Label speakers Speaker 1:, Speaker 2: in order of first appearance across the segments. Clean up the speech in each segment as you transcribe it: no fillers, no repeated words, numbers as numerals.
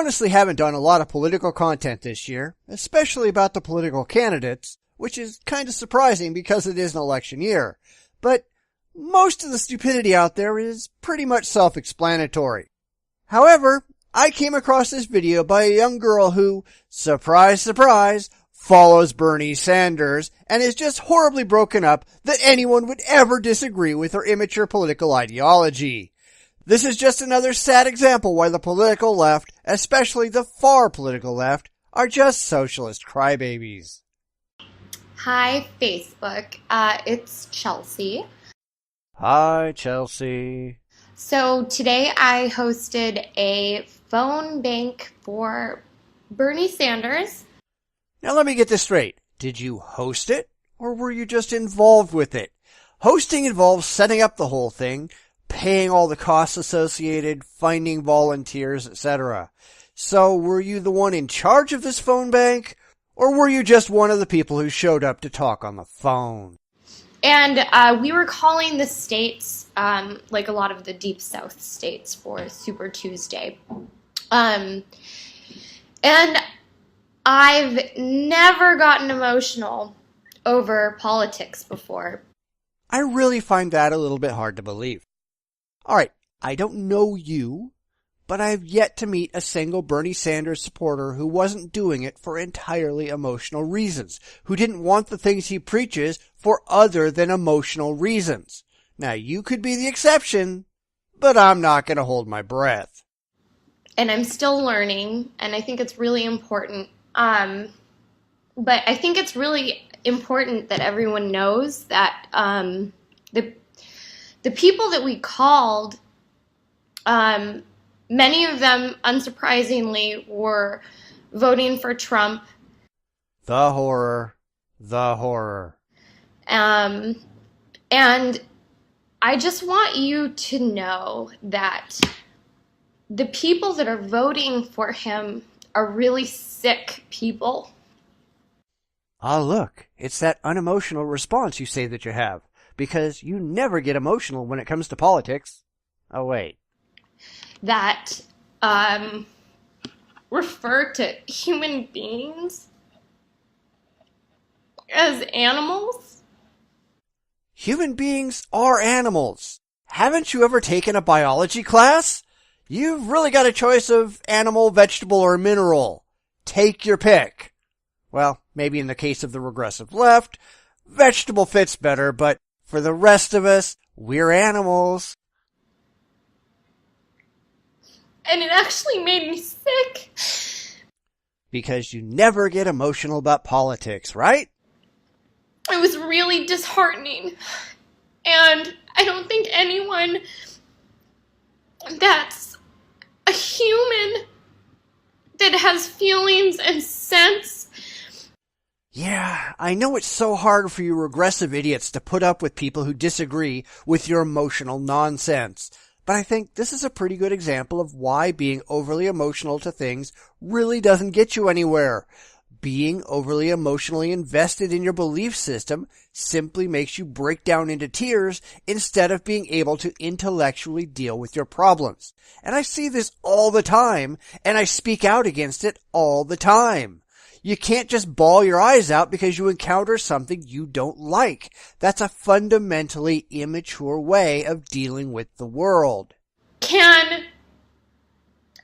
Speaker 1: honestly haven't done a lot of political content this year, especially about the political candidates, which is kind of surprising because it is an election year. But most of the stupidity out there is pretty much self-explanatory. However, I came across this video by a young girl who, surprise, surprise, follows Bernie Sanders and is just horribly broken up that anyone would ever disagree with her immature political ideology. This is just another sad example why the political left, especially the far political left, are just socialist crybabies.
Speaker 2: Hi, Facebook. It's Chelsea.
Speaker 1: Hi, Chelsea.
Speaker 2: So today I hosted a phone bank for Bernie Sanders.
Speaker 1: Now let me get this straight. Did you host it, or were you just involved with it? Hosting involves setting up the whole thing, paying all the costs associated, finding volunteers, etc. So were you the one in charge of this phone bank, or were you just one of the people who showed up to talk on the phone?
Speaker 2: And we were calling the states, like a lot of the Deep South states, for Super Tuesday. And I've never gotten emotional over politics before.
Speaker 1: I really find that a little bit hard to believe. Alright, I don't know you, but I've yet to meet a single Bernie Sanders supporter who wasn't doing it for entirely emotional reasons, who didn't want the things he preaches for other than emotional reasons. Now, you could be the exception, but I'm not going to hold my breath.
Speaker 2: And I'm still learning, and I think it's really important. But I think it's really important that everyone knows that the people that we called, many of them, unsurprisingly, were voting for Trump.
Speaker 1: The horror. The horror.
Speaker 2: And I just want you to know that the people that are voting for him are really sick people.
Speaker 1: Ah, look, it's that unemotional response you say that you have, because you never get emotional when it comes to politics. Oh, wait.
Speaker 2: That refer to human beings as animals?
Speaker 1: Human beings are animals. Haven't you ever taken a biology class? You've really got a choice of animal, vegetable, or mineral. Take your pick. Well, maybe in the case of the regressive left, vegetable fits better, but for the rest of us, we're animals.
Speaker 2: And it actually made me sick.
Speaker 1: Because you never get emotional about politics, right?
Speaker 2: It was really disheartening. And I don't think anyone that's a human that has feelings and sense.
Speaker 1: Yeah, I know it's so hard for you regressive idiots to put up with people who disagree with your emotional nonsense. But I think this is a pretty good example of why being overly emotional to things really doesn't get you anywhere. Being overly emotionally invested in your belief system simply makes you break down into tears instead of being able to intellectually deal with your problems. And I see this all the time, and I speak out against it all the time. You can't just bawl your eyes out because you encounter something you don't like. That's a fundamentally immature way of dealing with the world.
Speaker 2: Can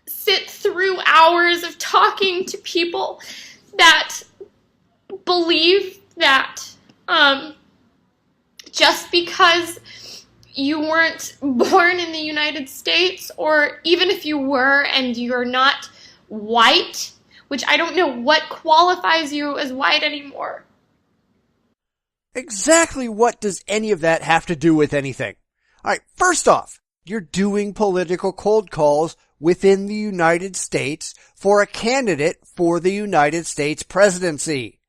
Speaker 2: sit through hours of talking to people that believe that just because you weren't born in the United States, or even if you were and you're not white, which I don't know what qualifies you as white anymore.
Speaker 1: Exactly what does any of that have to do with anything? Alright, first off, you're doing political cold calls within the United States for a candidate for the United States presidency.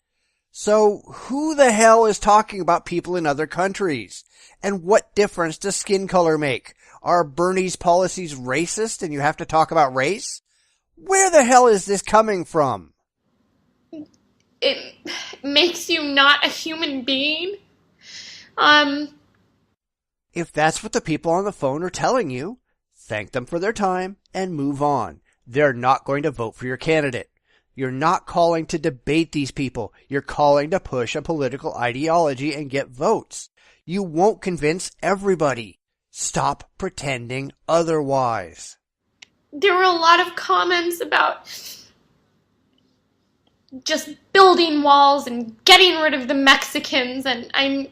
Speaker 1: So who the hell is talking about people in other countries? And what difference does skin color make? Are Bernie's policies racist and you have to talk about race? Where the hell is this coming from?
Speaker 2: It makes you not a human being.
Speaker 1: If that's what the people on the phone are telling you, thank them for their time and move on. they're not going to vote for your candidate. You're not calling to debate these people. You're calling to push a political ideology and get votes. You won't convince everybody. Stop pretending otherwise.
Speaker 2: There were a lot of comments about just building walls and getting rid of the Mexicans, and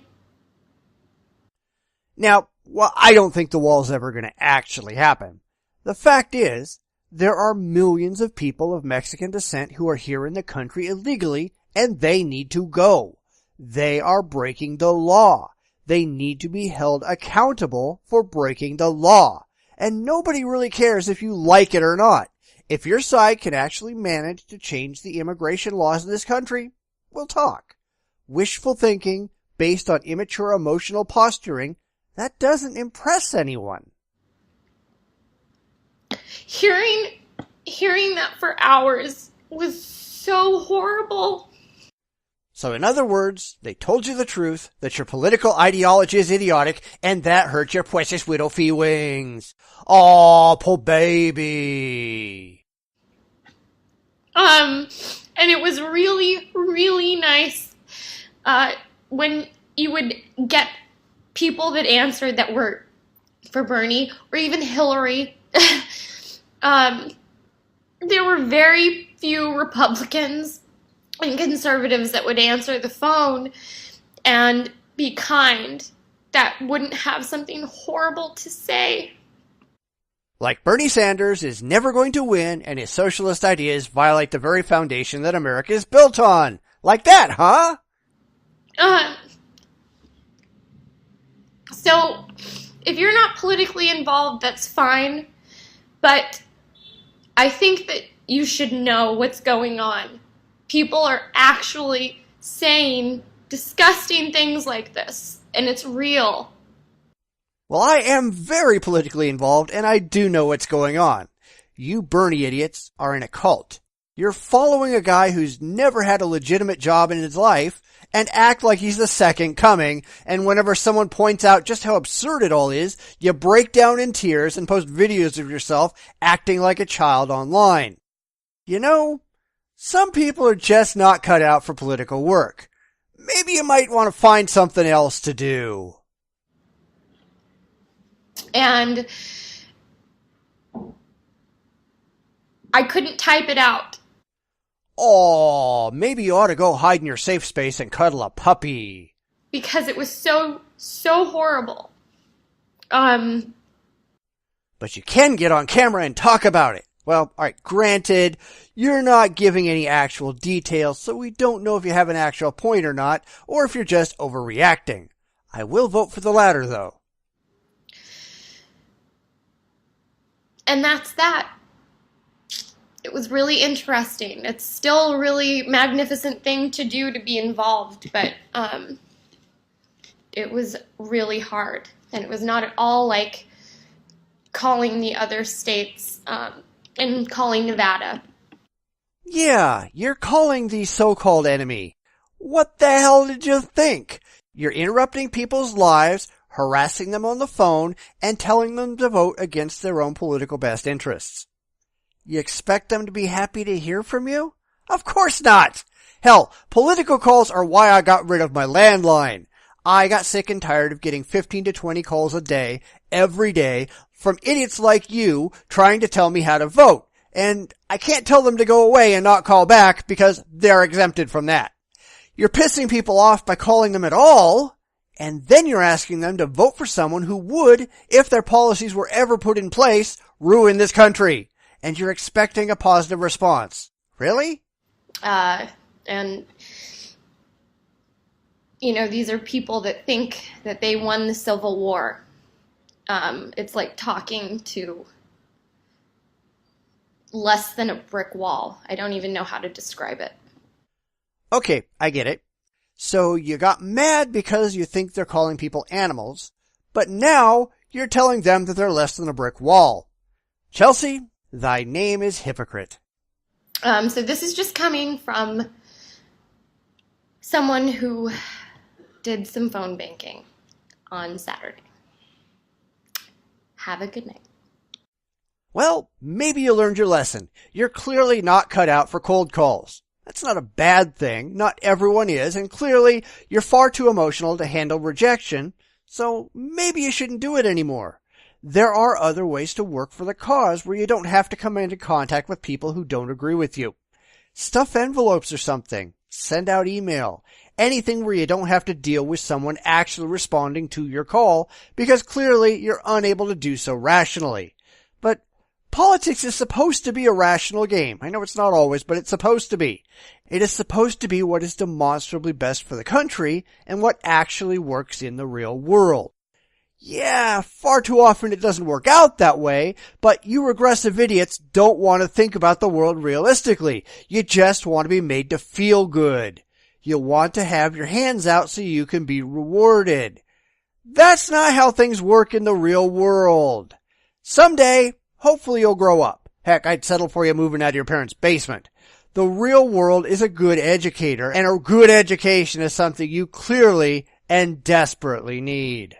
Speaker 1: Now, well, I don't think the wall's ever going to actually happen. The fact is, there are millions of people of Mexican descent who are here in the country illegally, and they need to go. They are breaking the law. They need to be held accountable for breaking the law. And nobody really cares if you like it or not. If your side can actually manage to change the immigration laws in this country, we'll talk. Wishful thinking, based on immature emotional posturing, that doesn't impress anyone.
Speaker 2: hearing that for hours was so horrible.
Speaker 1: So in other words, they told you the truth, that your political ideology is idiotic, and that hurt your precious widow feelings. Aw, poor baby.
Speaker 2: And it was really, really nice, when you would get people that answered that were for Bernie, or even Hillary. There were very few Republicans and conservatives that would answer the phone and be kind, that wouldn't have something horrible to say.
Speaker 1: Like Bernie Sanders is never going to win, and his socialist ideas violate the very foundation that America is built on. Like that, huh?
Speaker 2: So, if you're not politically involved, that's fine, but I think that you should know what's going on. People are actually saying disgusting things like this, and it's real.
Speaker 1: Well, I am very politically involved, and I do know what's going on. You Bernie idiots are in a cult. You're following a guy who's never had a legitimate job in his life, and act like he's the second coming, and whenever someone points out just how absurd it all is, you break down in tears and post videos of yourself acting like a child online. You know, some people are just not cut out for political work. Maybe you might want to find something else to do.
Speaker 2: And I couldn't type it out.
Speaker 1: Oh, maybe you ought to go hide in your safe space and cuddle a puppy.
Speaker 2: Because it was so horrible.
Speaker 1: But you can get on camera and talk about it. Well, alright, granted, you're not giving any actual details, so we don't know if you have an actual point or not, or if you're just overreacting. I will vote for the latter, though.
Speaker 2: And that's that. It was really interesting. It's still a really magnificent thing to do, to be involved, but it was really hard. And it was not at all like calling the other states and calling Nevada.
Speaker 1: Yeah, you're calling the so-called enemy. What the hell did you think? You're interrupting people's lives, harassing them on the phone, and telling them to vote against their own political best interests. You expect them to be happy to hear from you? Of course not! Hell, political calls are why I got rid of my landline. I got sick and tired of getting 15 to 20 calls a day, every day, from idiots like you trying to tell me how to vote. And I can't tell them to go away and not call back because they're exempted from that. You're pissing people off by calling them at all, and then you're asking them to vote for someone who would, if their policies were ever put in place, ruin this country. And you're expecting a positive response. Really?
Speaker 2: And, you know, these are people that think that they won the Civil War. It's like talking to less than a brick wall. I don't even know how to describe it.
Speaker 1: Okay, I get it. So you got mad because you think they're calling people animals, but now you're telling them that they're less than a brick wall. Chelsea, thy name is hypocrite.
Speaker 2: So this is just coming from someone who did some phone banking on Saturday. Have a good night.
Speaker 1: Well, maybe you learned your lesson. You're clearly not cut out for cold calls. That's not a bad thing. Not everyone is, and clearly you're far too emotional to handle rejection, so maybe you shouldn't do it anymore. There are other ways to work for the cause where you don't have to come into contact with people who don't agree with you. Stuff envelopes or something. Send out email. Anything where you don't have to deal with someone actually responding to your call because clearly you're unable to do so rationally. But politics is supposed to be a rational game. I know it's not always, but it's supposed to be. It is supposed to be what is demonstrably best for the country and what actually works in the real world. Yeah, far too often it doesn't work out that way, but you regressive idiots don't want to think about the world realistically. You just want to be made to feel good. You want to have your hands out so you can be rewarded. That's not how things work in the real world. Someday, hopefully you'll grow up. Heck, I'd settle for you moving out of your parents' basement. The real world is a good educator, and a good education is something you clearly and desperately need.